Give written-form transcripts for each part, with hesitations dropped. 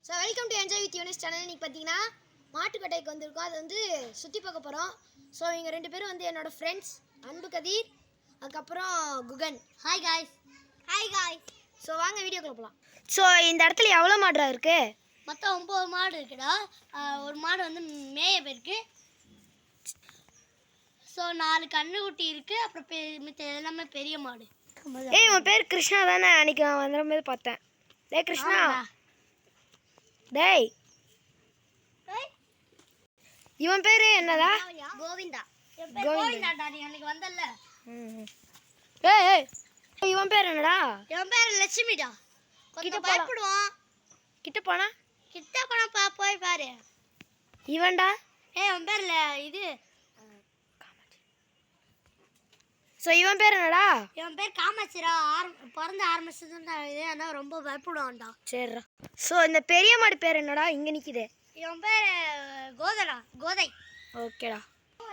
So welcome to enjoy with Yunis channel. இன்னைக்கு பார்த்தீங்கன்னா மாட்டுக்கட்டைக்கு வந்திருக்கோம். அது வந்து சுற்றி பார்க்க போகிறோம். ஸோ இவங்க ரெண்டு பேரும் வந்து என்னோட ஃப்ரெண்ட்ஸ் அன்பு கதீர், அதுக்கப்புறம் Guhan. Hi guys. Hi guys. So வாங்க வீடியோக்குள்ள போகலாம். ஸோ இந்த இடத்துல எவ்வளோ மாடுறா இருக்கு? மொத்தம் 9 மாடு இருக்குடா. ஒரு மாடு வந்து மேய போயிருக்கு. ஸோ 4 கன்றுக்குட்டி இருக்குது. அப்புறம் மித்த எல்லாமே பெரிய மாடு. ஏய் உன் பேர் கிருஷ்ணா தானே? அன்றைக்கி நான் வந்துடும்போது பார்த்தேன். டேய் கிருஷ்ணா, டேய் இவன் பேர் என்னடா? கோவிந்தா. கோவிந்தாடா, நீ அன்னைக்கு வந்தல்ல. ஏய் இவன் பேர் என்னடா? இவன் பேர் லட்சுமிடா. கொஞ்சம் பயப்படுவான். கிட்ட போனா போய் பாரு. இவன்டா? இவன் பேர் இது. ஸோ இவன் பேர் என்னடா? இவன் பேர் காமாட்சிரா. பிறந்த ஆரம்பிச்சதுன்னு இது, ஆனால் ரொம்ப பயப்படுவான்டா. சரிடா. ஸோ இந்த பெரிய மாடு பேர் என்னடா? இங்கே நிற்கிது. இவன் பேர் கோதை. ஓகேடா.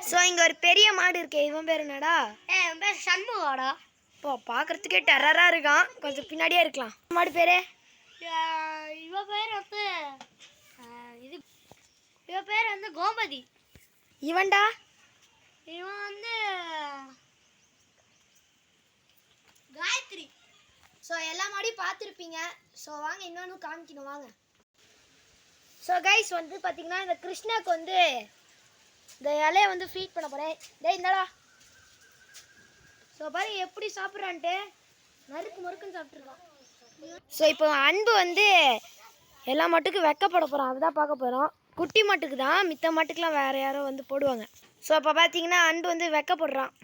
ஸோ இங்கே ஒரு பெரிய மாடு இருக்கே, இவன் பேர் என்னடா? இவன் பேர் சண்முகாடா. இப்போ பார்க்குறதுக்கே டெரராக இருக்கான். கொஞ்சம் பின்னாடியே இருக்கலாம். மாடு பேர்? இவன் பேர் வந்து இது. இவன் பேர் வந்து கோமதி. இவன்டா? இவன் வந்து காயத்ரி. ஸோ எல்லா மாடியும் பார்த்துருப்பீங்க. ஸோ வாங்க இன்னொன்று காமிக்கணும் வாங்க. ஸோ கைஸ் வந்து பார்த்தீங்கன்னா இந்த கிருஷ்ணாவுக்கு வந்து இந்த இலையை வந்து ஃபீட் பண்ண போகிறேன். டேய் இந்தடா. ஸோ பாரு எப்படி சாப்பிட்றான்ட்டு மறுக்குன்னு சாப்பிட்ருக்கான். ஸோ இப்போ அன்பு வந்து எல்லா மாட்டுக்கும் வைக்கப்பட போகிறான். அதுதான் பார்க்க போகிறோம். குட்டி மாட்டுக்கு தான், மித்த மாட்டுக்கெலாம் வேறு யாரோ வந்து போடுவாங்க. ஸோ இப்போ பார்த்தீங்கன்னா அன்பு வந்து வைக்கப்படுறான்.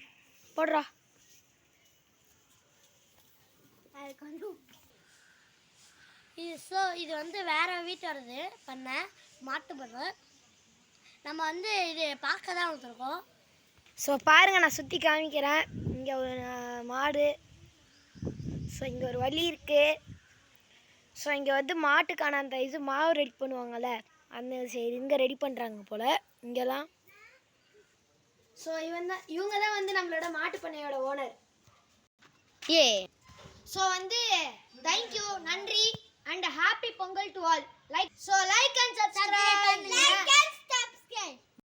போடுறா. இது வந்து வேற வீட்டோடது பண்ண மாட்டு பண்ண. நம்ம வந்து இது பார்க்க தான் வந்துருக்கோம். ஸோ பாருங்கள், நான் சுற்றி காமிக்கிறேன். இங்கே ஒரு மாடு. ஸோ இங்கே ஒரு வழி இருக்குது. ஸோ இங்கே வந்து மாட்டுக்கான அந்த இது மாவு ரெடி பண்ணுவாங்கள்ல, அந்த சரி இங்கே ரெடி பண்ணுறாங்க போல் இங்கெல்லாம். ஸோ இவங்க தான் வந்து நம்மளோட மாட்டு பண்ணையோட ஓனர். ஸோ வந்து தேங்க்யூ, நன்றி and happy Pongal to all. Like and subscribe.